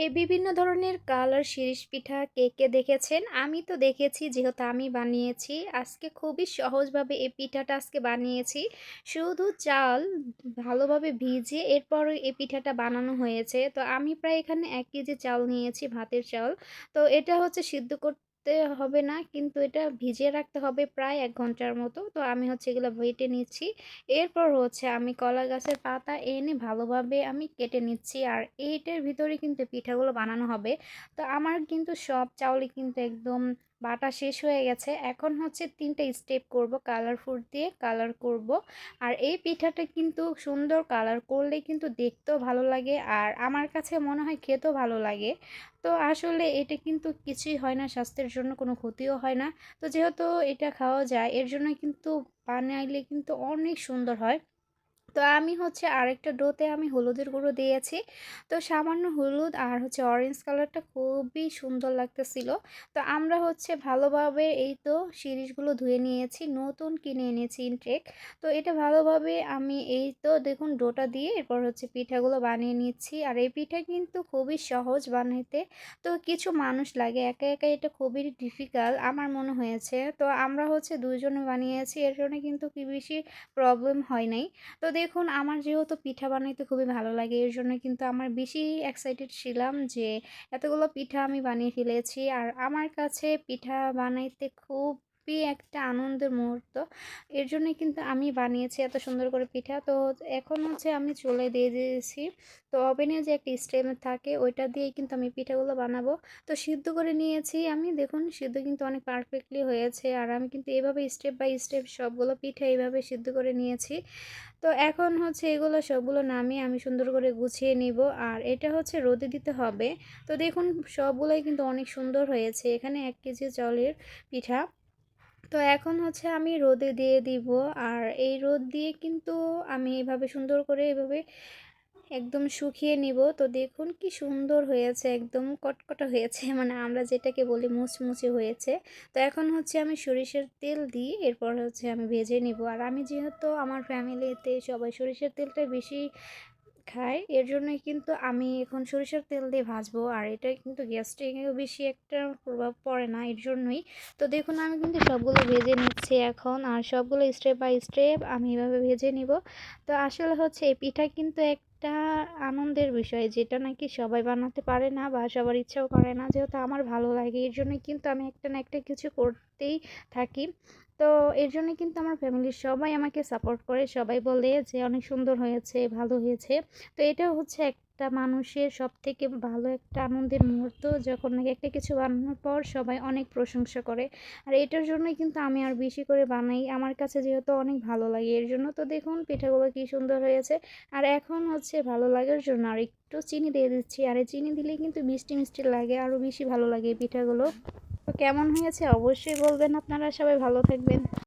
এই বিভিন্ন ধরনের কালার শিরিষ পিঠা কে, কে দেখেছেন? আমি তো দেখেছি যেহেতু আমি বানিয়েছি। আজকে খুবই সহজভাবে এই পিঠাটা আজকে বানিয়েছি। শুধু চাল ভালোভাবে ভিজিয়ে এরপরে এই পিঠাটা বানানো হয়েছে। তো আমি প্রায় এখানে ১ কেজি চাল নিয়েছি, ভাতের চাল। তো এটা হচ্ছে সিদ্ধ করতে হবে না, কিন্তু এটা ভিজিয়ে রাখতে হবে প্রায় ১ ঘন্টার মতো। তো আমি হচ্ছে এগুলো বেটে নিচ্ছি। এরপর হচ্ছে আমি কলা গাছের পাতা এনে ভালোভাবে আমি কেটে নিচ্ছি। আর এইটার ভিতরে কিন্তু পিঠাগুলো বানানো হবে। তো আমার কিন্তু সব চাউলই কিন্তু একদম বাটা শেষ হয়ে গেছে। এখন হচ্ছে ৩ টা স্টেপ করব, কালারফুল দিয়ে কালার করব। আর এই পিঠাটা কিন্তু সুন্দর কালার করলে কিন্তু দেখতেও ভালো লাগে, আর আমার কাছে মনে হয় খেতেও ভালো লাগে। তো আসলে এটা কিন্তু কিছুই হয় না, স্বাস্থ্যের জন্য কোনো ক্ষতিও হয় না। তো যেহেতু এটা খাওয়া যায় এর জন্যই কিন্তু বানাইলে কিন্তু অনেক সুন্দর হয়। তো আমি হচ্ছে আরেকটা ডোতে আমি হলুদের গুঁড়ো দিয়েছি। তো সামান্য হলুদ আর হচ্ছে অরেঞ্জ কালারটা খুবই সুন্দর লাগতেছিল। তো আমরা হচ্ছে ভালোভাবে এই তো শিরিষগুলো ধুয়ে নিয়েছি। নতুন কিনে এনেছি ইনটেক। তো এটা ভালোভাবে আমি এই তো দেখুন ডোটা দিয়ে এরপর হচ্ছে পিঠাগুলো বানিয়ে নিচ্ছি। আর এই পিঠা কিন্তু খুবই সহজ বানাইতে। তো কিছু মানুষ লাগে, একা, একা এটা খুবই ডিফিকাল্ট আমার মনে হয়েছে। তো আমরা হচ্ছে ২ জনে বানিয়েছি। এর জন্য কিন্তু কি বেশি প্রবলেম হয় নাই। তো দেখুন আমার যেহেতু পিঠা বানাইতে খুবই ভালো লাগে এর জন্য কিন্তু আমার বেশি এক্সাইটেড ছিলাম যে এতগুলো পিঠা আমি বানিয়ে ফেলেছি। আর আমার কাছে পিঠা বানাইতে খুবই একটা আনন্দের মুহূর্ত। এর জন্যই কিন্তু আমি বানিয়েছি এত সুন্দর করে পিঠা। তো এখন হচ্ছে আমি চুলায় দিয়ে দিয়েছি। তো ওভেনে যে একটা স্ট্যান্ড থাকে ওইটা দিয়েই কিন্তু আমি পিঠাগুলো বানাবো। তো সিদ্ধ করে নিয়েছি আমি, দেখুন সিদ্ধ কিন্তু অনেক পারফেক্টলি হয়েছে। আর আমি কিন্তু এভাবে স্টেপ বাই স্টেপ সবগুলো পিঠা এইভাবে সিদ্ধ করে নিয়েছি। তো এখন হচ্ছে এগুলো সবগুলো নামিয়ে আমি সুন্দর করে গুছিয়ে নিব। আর এটা হচ্ছে রোদে দিতে হবে। তো দেখুন সবগুলোই কিন্তু অনেক সুন্দর হয়েছে। এখানে ১ কেজি চালের পিঠা। তো এখন হচ্ছে আমি রোদে দিয়ে দিব। আর এই রোদ দিয়ে কিন্তু আমি এভাবে সুন্দর করে এভাবে একদম শুকিয়ে নিব। তো দেখুন কি সুন্দর হয়েছে, একদম কটকটা হয়েছে মানে আমরা যেটাকে বলি মুচমুচে হয়েছে। তো এখন হচ্ছে আমি সরিষার তেল দিয়ে এরপর হচ্ছে আমি ভেজে নিব। আর আমি যেহেতু আমার ফ্যামিলিতে সবাই সরিষার তেলটা বেশি খায় এর জন্যই কিন্তু আমি এখন সরিষার তেল দিয়ে ভাজবো। আর এটা কিন্তু গ্যাস্ট্রিকেও বেশি একটা প্রভাব পড়ে না এর জন্যই। তো দেখুন আমি কিন্তু সবগুলো ভেজে নিচ্ছি এখন, আর সবগুলো স্টেপ বাই স্টেপ আমি এভাবে ভেজে নিব। তো আসলে হচ্ছে এই পিঠা কিন্তু একটা আনন্দের বিষয়, যেটা নাকি সবাই বানাতে পারে না বা সবার ইচ্ছাও করে না। যেহেতু আমার ভালো লাগে এর জন্যই কিন্তু আমি একটা না একটা কিছু করতেই থাকি। তো এর জন্য কিন্তু আমার ফ্যামিলির সবাই আমাকে সাপোর্ট করে, সবাই বলে যে অনেক সুন্দর হয়েছে, ভালো হয়েছে। তো এটা হচ্ছে একটা মানুষের সবথেকে ভালো একটা আনন্দের মুহূর্ত, যখন নাকি একটা কিছু বানানোর পর সবাই অনেক প্রশংসা করে। আর এটার জন্যই কিন্তু আমি আর বেশি করে বানাই, আমার কাছে যেহেতু অনেক ভালো লাগে এর জন্য। তো দেখুন পিঠাগুলো কি সুন্দর হয়েছে। আর এখন হচ্ছে ভালো লাগার জন্য আর একটু চিনি দিয়ে দিচ্ছি। আর এই চিনি দিলেই কিন্তু মিষ্টি মিষ্টি লাগে, আরও বেশি ভালো লাগে এই পিঠাগুলো। তো কেমন হয়েছে অবশ্যই বলবেন, আপনারা সবাই ভালো থাকবেন।